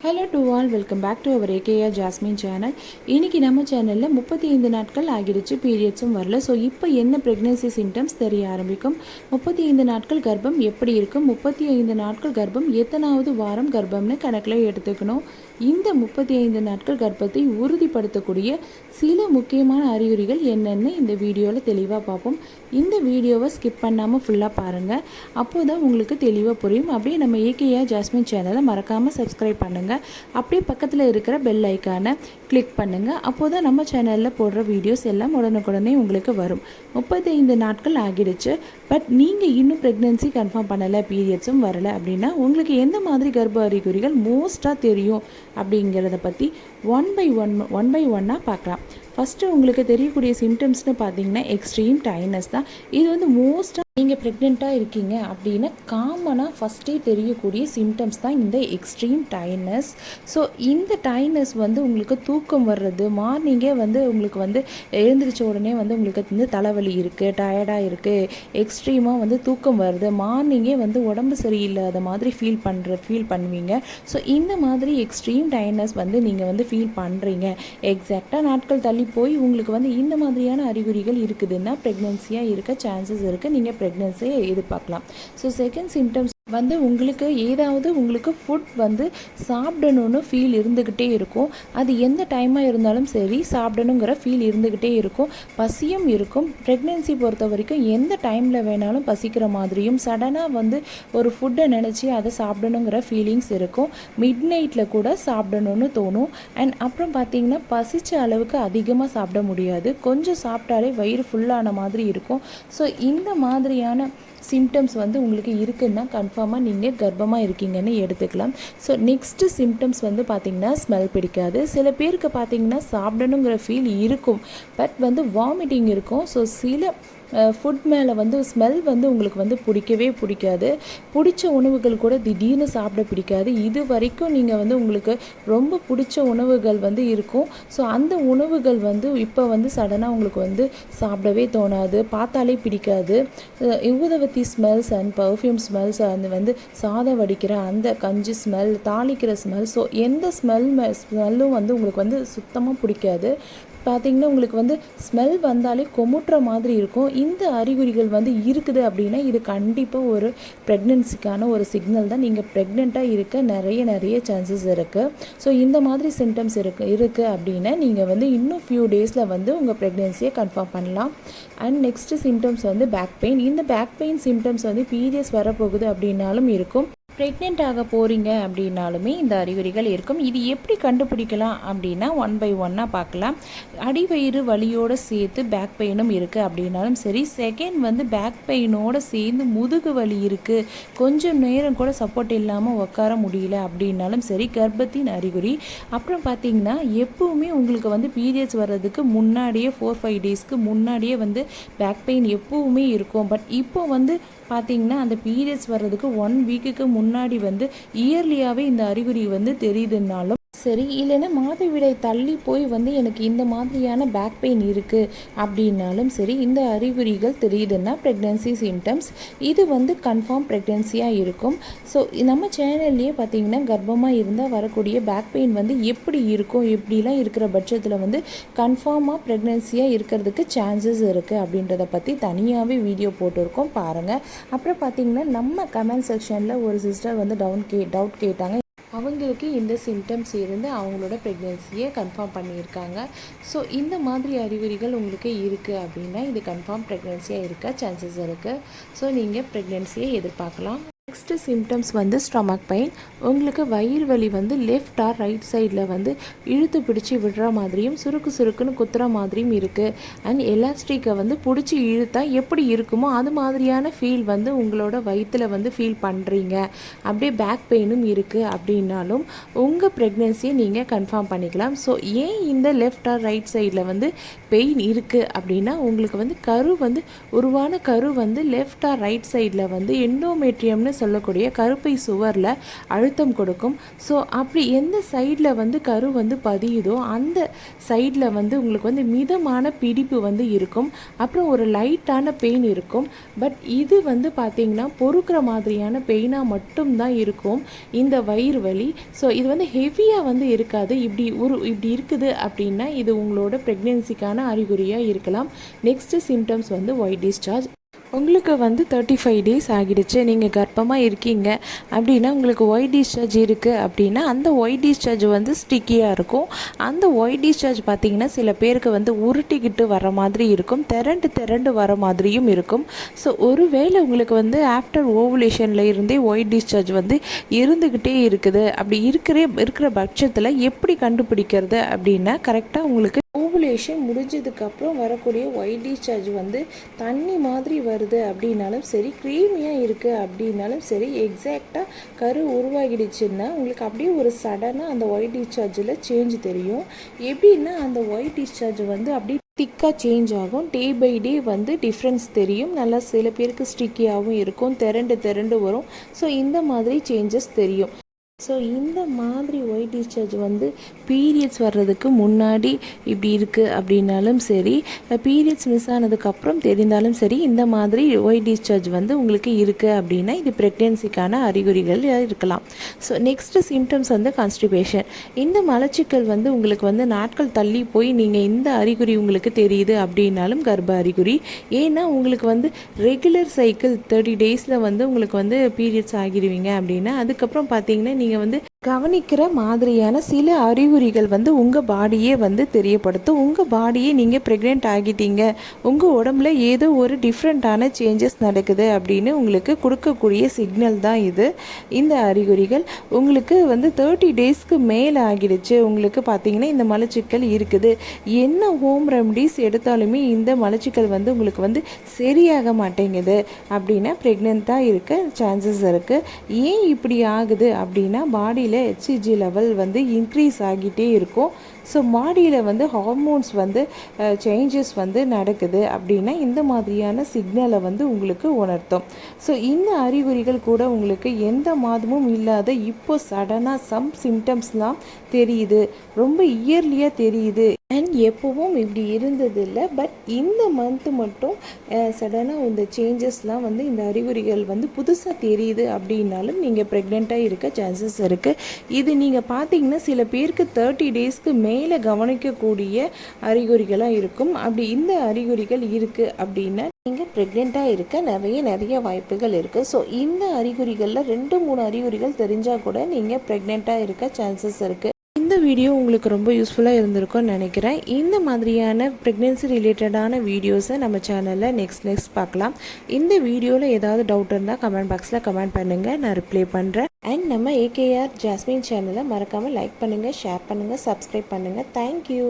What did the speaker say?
Hello to all, welcome back to our AKR Jasmine channel. இன்றைக்கி நம்ம சேனலில் 35 நாட்கள் ஆகிடுச்சு, பீரியட்ஸும் வரல. ஸோ இப்போ என்ன ப்ரெக்னென்சி சிம்டம்ஸ் தெரிய ஆரம்பிக்கும், 35 நாட்கள் கர்ப்பம் எப்படி இருக்கும், 35 நாட்கள் கர்ப்பம் எத்தனாவது வாரம் கர்ப்பம்னு கணக்கில் எடுத்துக்கணும். இந்த 35 நாட்கள் கர்ப்பத்தை உறுதிப்படுத்தக்கூடிய சில முக்கியமான அறிகுறிகள் என்னென்னு இந்த வீடியோவில் தெளிவாக பார்ப்போம். இந்த வீடியோவை ஸ்கிப் பண்ணாமல் ஃபுல்லாக பாருங்கள், அப்போ தான் உங்களுக்கு தெளிவாக புரியும். அப்படியே நம்ம ஏகேஆர் ஜாஸ்மின் சேனலை மறக்காமல் சப்ஸ்கிரைப் பண்ணுங்கள். அப்படியே பக்கத்தில் இருக்கிற பெல் ஐக்கானை கிளிக் பண்ணுங்கள், அப்போ தான் நம்ம சேனலில் போடுற வீடியோஸ் எல்லாம் உடனுக்குடனே உங்களுக்கு வரும். 35 நாட்கள் ஆகிடுச்சு, பட் நீங்கள் இன்னும் ப்ரெக்னென்சி கன்ஃபார்ம் பண்ணலை, பீரியட்ஸும் வரலை அப்படின்னா உங்களுக்கு எந்த மாதிரி கர்ப்ப அறிகுறிகள் மோஸ்ட்டாக தெரியும் அப்படிங்கிறத பற்றி ஒன் பை ஒன்னாக பார்க்கலாம். ஃபஸ்ட்டு உங்களுக்கு தெரியக்கூடிய சிம்டம்ஸ்னு பார்த்தீங்கன்னா எக்ஸ்ட்ரீம் டைட்னஸ் தான். இது வந்து மோஸ்ட்டாக நீங்கள் ப்ரெக்னெண்ட்டாக இருக்கீங்க அப்படின்னா காமனாக ஃபஸ்ட்டே தெரியக்கூடிய சிம்டம்ஸ் தான் இந்த எக்ஸ்ட்ரீம் டைட்னஸ். ஸோ இந்த டைட்னஸ் வந்து உங்களுக்கு தூக்கம் வர்றது, மார்னிங்கே வந்து உங்களுக்கு வந்து எழுந்திரிச்ச உடனே வந்து உங்களுக்கு வந்து தலைவலி இருக்குது, டயர்டாக இருக்குது, எக்ஸ்ட்ரீமாக வந்து தூக்கம் வருது, மார்னிங்கே வந்து உடம்பு சரியில்லாத மாதிரி ஃபீல் பண்ணுவீங்க. ஸோ இந்த மாதிரி எக்ஸ்ட்ரீம் டைட்னஸ் வந்து நீங்கள் வந்து ஃபீல் பண்ணுறீங்க, எக்ஸாக்டாக நாட்கள் தள்ளி போய் உங்களுக்கு வந்து இந்த மாதிரியான அறிகுறிகள் இருக்குதுன்னா ப்ரெக்னென்சியாக இருக்க சான்சஸ் இருக்குது, நீங்கள் ப்ரெக்னென்சியை எதிர்பார்க்கலாம். ஸோ செகண்ட் சிம்டம்ஸ் வந்து உங்களுக்கு ஏதாவது உங்களுக்கு ஃபுட் வந்து சாப்பிடணுன்னு ஃபீல் இருந்துக்கிட்டே இருக்கும். அது எந்த டைமாக இருந்தாலும் சரி சாப்பிடணுங்கிற ஃபீல் இருந்துக்கிட்டே இருக்கும், பசியும் இருக்கும். ப்ரெக்னென்சி பொறுத்த வரைக்கும் எந்த டைமில் வேணாலும் பசிக்கிற மாதிரியும், சடனாக வந்து ஒரு ஃபுட்டை நினச்சி அதை சாப்பிடணுங்கிற ஃபீலிங்ஸ் இருக்கும். மிட் நைட்டில் கூட சாப்பிடணுன்னு தோணும். அண்ட் அப்புறம் பார்த்திங்கன்னா பசிச்ச அளவுக்கு அதிகமாக சாப்பிட முடியாது, கொஞ்சம் சாப்பிட்டாலே வயிறு ஃபுல்லான மாதிரி இருக்கும். ஸோ இந்த மாதிரியான சிம்டம்ஸ் வந்து உங்களுக்கு இருக்குன்னா கன்ஃபார்மாக நீங்கள் கர்ப்பமாக இருக்கீங்கன்னு எடுத்துக்கலாம். ஸோ நெக்ஸ்ட்டு சிம்டம்ஸ் வந்து பார்த்திங்கன்னா ஸ்மெல் பிடிக்காது. சில பேருக்கு பார்த்திங்கன்னா சாப்பிடணுங்கிற ஃபீல் இருக்கும், பட் வந்து வாமிட்டிங் இருக்கும். ஸோ சில ஃபுட் மேலே வந்து ஸ்மெல் வந்து உங்களுக்கு வந்து பிடிக்காது. பிடிச்ச உணவுகள் கூட திடீர்னு சாப்பிட பிடிக்காது. இது வரைக்கும் நீங்கள் வந்து உங்களுக்கு ரொம்ப பிடிச்ச உணவுகள் வந்து இருக்கும். ஸோ அந்த உணவுகள் வந்து இப்போ வந்து சடனாக உங்களுக்கு வந்து சாப்பிடவே தோணாது, பார்த்தாலே பிடிக்காது. ஊதுவத்தி ஸ்மெல்ஸ் அண்ட் பர்ஃப்யூம் ஸ்மெல்ஸ், அந்த வந்து சாதம் வடிக்கிற அந்த கஞ்சி ஸ்மெல், தாளிக்கிற ஸ்மெல், ஸோ எந்த ஸ்மெல்லும் வந்து உங்களுக்கு வந்து சுத்தமாக பிடிக்காது. பார்த்திங்கன்னா உங்களுக்கு வந்து ஸ்மெல் வந்தாலே கொமுட்டுற மாதிரி இருக்கும். இந்த அறிகுறிகள் வந்து இருக்குது அப்படின்னா இது கண்டிப்பாக ஒரு ப்ரெக்னென்சிக்கான ஒரு சிக்னல் தான். நீங்கள் ப்ரெக்னெண்ட்டாக இருக்க நிறைய சான்சஸ் இருக்குது. ஸோ இந்த மாதிரி சிம்டம்ஸ் இருக்குது அப்படின்னா நீங்கள் வந்து இன்னும் ஃபியூ டேஸில் வந்து உங்கள் ப்ரெக்னென்சியை கன்ஃபார்ம் பண்ணலாம். அண்ட் நெக்ஸ்ட்டு சிம்டம்ஸ் வந்து பேக் பெயின். இந்த பேக் பெயின் சிம்டம்ஸ் வந்து பீரியட்ஸ் வரப்போகுது அப்படின்னாலும் இருக்கும், ப்ரெக்னென்ட் ஆக போகிறீங்க அப்படின்னாலுமே இந்த அறிகுறிகள் இருக்கும். இது எப்படி கண்டுபிடிக்கலாம் அப்படின்னா ஒன் பை ஒன்னாக பார்க்கலாம். அடிவயிறு வலியோடு சேர்த்து பேக் பெயினும் இருக்குது அப்படின்னாலும் சரி, செகண்ட் வந்து பேக் பெயினோடு சேர்ந்து முதுகு வலி இருக்குது, கொஞ்சம் நேரம் கூட சப்போர்ட் இல்லாமல் உட்கார முடியல அப்படின்னாலும் சரி, கர்ப்பத்தின் அறிகுறி. அப்புறம் பார்த்திங்கன்னா எப்பவுமே உங்களுக்கு வந்து பீரியட்ஸ் வர்றதுக்கு முன்னாடியே 4-5 டேஸ்க்கு முன்னாடியே வந்து பேக் பெயின் எப்பவுமே இருக்கும். பட் இப்போ வந்து பார்த்திங்கன்னா அந்த பீரியட்ஸ் வர்றதுக்கு 1 வீக்குக்கு முன்னாடி வந்து இயர்லியாகவே இந்த அறிகுறி வந்து தெரியுதுன்னாலும் சரி, இல்லைன்னா மாதவிடாய் தள்ளி போய் வந்து எனக்கு இந்த மாதிரியான பேக் பெயின் இருக்குது அப்படின்னாலும் சரி, இந்த அறிகுறிகள் தெரியுதுன்னா ப்ரெக்னென்சி சிம்டம்ஸ். இது வந்து கன்ஃபார்ம் ப்ரெக்னென்சியாக இருக்கும். ஸோ நம்ம சேனல்லையே பார்த்திங்கன்னா கர்ப்பமாக இருந்தால் வரக்கூடிய பேக் பெயின் வந்து எப்படி இருக்கும், எப்படிலாம் இருக்கிற பட்சத்தில் வந்து கன்ஃபார்மாக ப்ரெக்னென்சியாக இருக்கிறதுக்கு சான்சஸ் இருக்குது அப்படின்றத பற்றி தனியாகவே வீடியோ போட்டிருக்கோம், பாருங்கள். அப்புறம் பார்த்திங்கன்னா நம்ம கமெண்ட் செக்ஷனில் ஒரு சிஸ்டர் வந்து டவுட் கேட்டாங்க. அவங்களுக்கு இந்த சிம்டம்ஸ் இருந்து அவங்களோட ப்ரெக்னென்சியை கன்ஃபார்ம் பண்ணியிருக்காங்க. ஸோ இந்த மாதிரி அறிகுறிகள் உங்களுக்கு இருக்குது அப்படின்னா இது கன்ஃபார்ம் ப்ரெக்னென்சியாக இருக்க சான்சஸ் இருக்குது. ஸோ நீங்கள் ப்ரெக்னென்சியை எதிர்பார்க்கலாம். நெக்ஸ்ட்டு சிம்டம்ஸ் வந்து ஸ்டொமக் பெயின். உங்களுக்கு வயிறு வலி வந்து லெஃப்ட் ஆர் ரைட் சைடில் வந்து இழுத்து பிடிச்சி விடுற மாதிரியும் சுருக்குன்னு குத்துற மாதிரியும் இருக்குது. அண்ட் எலாஸ்டிக்கை வந்து பிடிச்சி இழுத்தா எப்படி இருக்குமோ அது மாதிரியான ஃபீல் வந்து உங்களோட வயிற்றில் வந்து ஃபீல் பண்ணுறீங்க. அப்படியே பேக் பெயினும் இருக்குது அப்படின்னாலும் உங்கள் ப்ரெக்னென்சியை நீங்கள் கன்ஃபார்ம் பண்ணிக்கலாம். ஸோ ஏன் இந்த லெஃப்ட் ஆர் ரைட் சைடில் வந்து பெயின் இருக்குது அப்படின்னா உங்களுக்கு வந்து கரு வந்து உருவான கரு வந்து லெஃப்ட் ஆர் ரைட் சைடில் வந்து எண்டோமெட்ரியம்னு சொல்லக்கூடிய கருப்பை சுவரில் அழுத்தம் கொடுக்கும். ஸோ அப்படி எந்த சைடில் வந்து கரு வந்து பதியுதோ அந்த சைடில் வந்து உங்களுக்கு வந்து மிதமான பிடிப்பு வந்து இருக்கும். அப்புறம் ஒரு லைட்டான பெயின் இருக்கும். பட் இது வந்து பார்த்திங்கன்னா பொறுக்கிற மாதிரியான பெயினாக மட்டும்தான் இருக்கும் இந்த வயிறு வலி. ஸோ இது வந்து ஹெவியாக வந்து இருக்காது. இப்படி இருக்குது அப்படின்னா இது உங்களோட ப்ரெக்னென்சிக்கான அறிகுறியாக இருக்கலாம். நெக்ஸ்ட்டு சிம்டம்ஸ் வந்து ஒயிட் டிஸ்சார்ஜ். உங்களுக்கு வந்து 35 டேஸ் ஆகிடுச்சு, நீங்கள் கர்ப்பமாக இருக்கீங்க அப்படின்னா உங்களுக்கு ஒயிட் டிஸ்சார்ஜ் இருக்குது அப்படின்னா அந்த ஒயிட் டிஸ்சார்ஜ் வந்து ஸ்டிக்கியாக இருக்கும். அந்த ஒயிட் டிஸ்சார்ஜ் பார்த்திங்கன்னா சில பேருக்கு வந்து உருட்டிக்கிட்டு வர மாதிரி இருக்கும், திரண்டு வர மாதிரியும் இருக்கும். ஸோ ஒருவேளை உங்களுக்கு வந்து ஆஃப்டர் ஓவுலேஷனில் இருந்தே ஒயிட் டிஸ்சார்ஜ் வந்து இருந்துக்கிட்டே இருக்குது, அப்படி இருக்கிற பட்சத்தில் எப்படி கண்டுபிடிக்கிறது அப்படின்னா கரெக்டாக உங்களுக்கு ஓவுலேஷன் முடிஞ்சதுக்கப்புறம் வரக்கூடிய ஒயிட் டிஸ்சார்ஜ் வந்து தண்ணி மாதிரி வருது அப்படின்னாலும் சரி, க்ரீமியாக இருக்குது அப்படின்னாலும் சரி, எக்ஸாக்டாக கரு உருவாகிடுச்சுன்னா உங்களுக்கு அப்படியே ஒரு சடனாக அந்த ஒயிட் டிஸ்சார்ஜில் சேஞ்ச் தெரியும். எப்படின்னா அந்த ஒயிட் டிஸ்சார்ஜ் வந்து அப்படியே திக்காக சேஞ்ச் ஆகும். டே பை டே வந்து டிஃப்ரென்ஸ் தெரியும். நல்லா சில பேருக்கு ஸ்டிக்கியாகவும் இருக்கும், திரண்டு வரும். ஸோ இந்த மாதிரி சேஞ்சஸ் தெரியும். ஸோ இந்த மாதிரி ஒயிட் டிஸ்சார்ஜ் வந்து பீரியட்ஸ் வர்றதுக்கு முன்னாடி இப்படி இருக்குது அப்படின்னாலும் சரி, பீரியட்ஸ் மிஸ் ஆனதுக்கப்புறம் தெரிந்தாலும் சரி, இந்த மாதிரி ஒயிட் டிஸ்சார்ஜ் வந்து உங்களுக்கு இருக்குது அப்படின்னா இது ப்ரெக்னென்சிக்கான அறிகுறிகள் இருக்கலாம். ஸோ நெக்ஸ்ட்டு சிம்டம்ஸ் வந்து கான்ஸ்டிபேஷன். இந்த மலச்சிக்கல் வந்து உங்களுக்கு வந்து நாட்கள் தள்ளி போய் நீங்கள் இந்த அறிகுறி உங்களுக்கு தெரியுது அப்படின்னாலும் கர்ப்ப அறிகுறி. ஏன்னா உங்களுக்கு வந்து ரெகுலர் சைக்கிள் 30 டேஸில் வந்து உங்களுக்கு வந்து பீரியட்ஸ் ஆகிடுவீங்க அப்படின்னா அதுக்கப்புறம் பார்த்தீங்கன்னா நீங்கள் வந்து கவனிக்கிற மாதிரியான சில அறிகுறிகள் வந்து உங்கள் பாடியே வந்து தெரியப்படுத்தும். உங்கள் பாடியே நீங்கள் ப்ரெக்னென்ட் ஆகிட்டீங்க, உங்கள் உடம்புல ஏதோ ஒரு டிஃப்ரெண்ட்டான சேஞ்சஸ் நடக்குது அப்படின்னு உங்களுக்கு கொடுக்கக்கூடிய சிக்னல் தான் இது. இந்த அறிகுறிகள் உங்களுக்கு வந்து 30 டேஸ்க்கு மேலே ஆகிடுச்சு, உங்களுக்கு பார்த்தீங்கன்னா இந்த மலச்சிக்கல் இருக்குது, என்ன ஹோம் ரெமடிஸ் எடுத்தாலுமே இந்த மலச்சிக்கல் வந்து உங்களுக்கு வந்து சரியாக மாட்டேங்குது அப்படின்னா ப்ரெக்னென்ட்டாக இருக்க சான்சஸ் இருக்குது. ஏன் இப்படி ஆகுது அப்படின்னா பாடியில் HCG லெவல் வந்து இன்க்ரீஸ் ஆகிட்டே இருக்கும். ஸோ பாடியில் வந்து ஹார்மோன்ஸ் வந்து சேஞ்சஸ் வந்து நடக்குது அப்படின்னா இந்த மாதிரியான சிக்னலை வந்து உங்களுக்கு உணர்த்தும். ஸோ இந்த அறிகுறிகள் கூட உங்களுக்கு எந்த மாதமும் இல்லாத இப்போ சடனாக சம் சிம்டம்ஸ்லாம் தெரியுது, ரொம்ப இயர்லியாக தெரியுது. அண்ட் எப்போவும் இப்படி இருந்ததில்லை, பட் இந்த மந்த்து மட்டும் சடனாக இந்த சேஞ்சஸ்லாம் வந்து இந்த அறிகுறிகள் வந்து புதுசாக தெரியுது அப்படின்னாலும் நீங்கள் ப்ரெக்னெண்ட்டாக இருக்க சான்சஸ் இருக்குது. இது நீங்கள் பார்த்தீங்கன்னா சில பேருக்கு 30 டேஸ்க்கு மேலே கவனிக்கக்கூடிய அறிகுறிகளாக இருக்கும். அப்படி இந்த அறிகுறிகள் இருக்குது அப்படின்னா நீங்கள் ப்ரெக்னெண்ட்டாக இருக்க நிறைய வாய்ப்புகள் இருக்குது. ஸோ இந்த அறிகுறிகளில் 2-3 அறிகுறிகள் தெரிஞ்சால் கூட நீங்கள் ப்ரெக்னெண்ட்டாக இருக்க சான்சஸ் இருக்குது. இந்த வீடியோ உங்களுக்கு ரொம்ப யூஸ்ஃபுல்லாக இருந்திருக்கும்னு நினைக்கிறேன். இந்த மாதிரியான ப்ரெக்னென்சி ரிலேட்டடான வீடியோஸை நம்ம சேனலில் நெக்ஸ்ட் பார்க்கலாம். இந்த வீடியோவில் ஏதாவது டவுட் இருந்தால் கமெண்ட் பாக்ஸில் கமெண்ட் பண்ணுங்கள், நான் ரிப்ளை பண்ணுறேன். அண்ட் நம்ம AKR ஜாஸ்மின் சேனலை மறக்காமல் லைக் பண்ணுங்கள், ஷேர் பண்ணுங்கள், சப்ஸ்கிரைப் பண்ணுங்கள். தேங்க்யூ.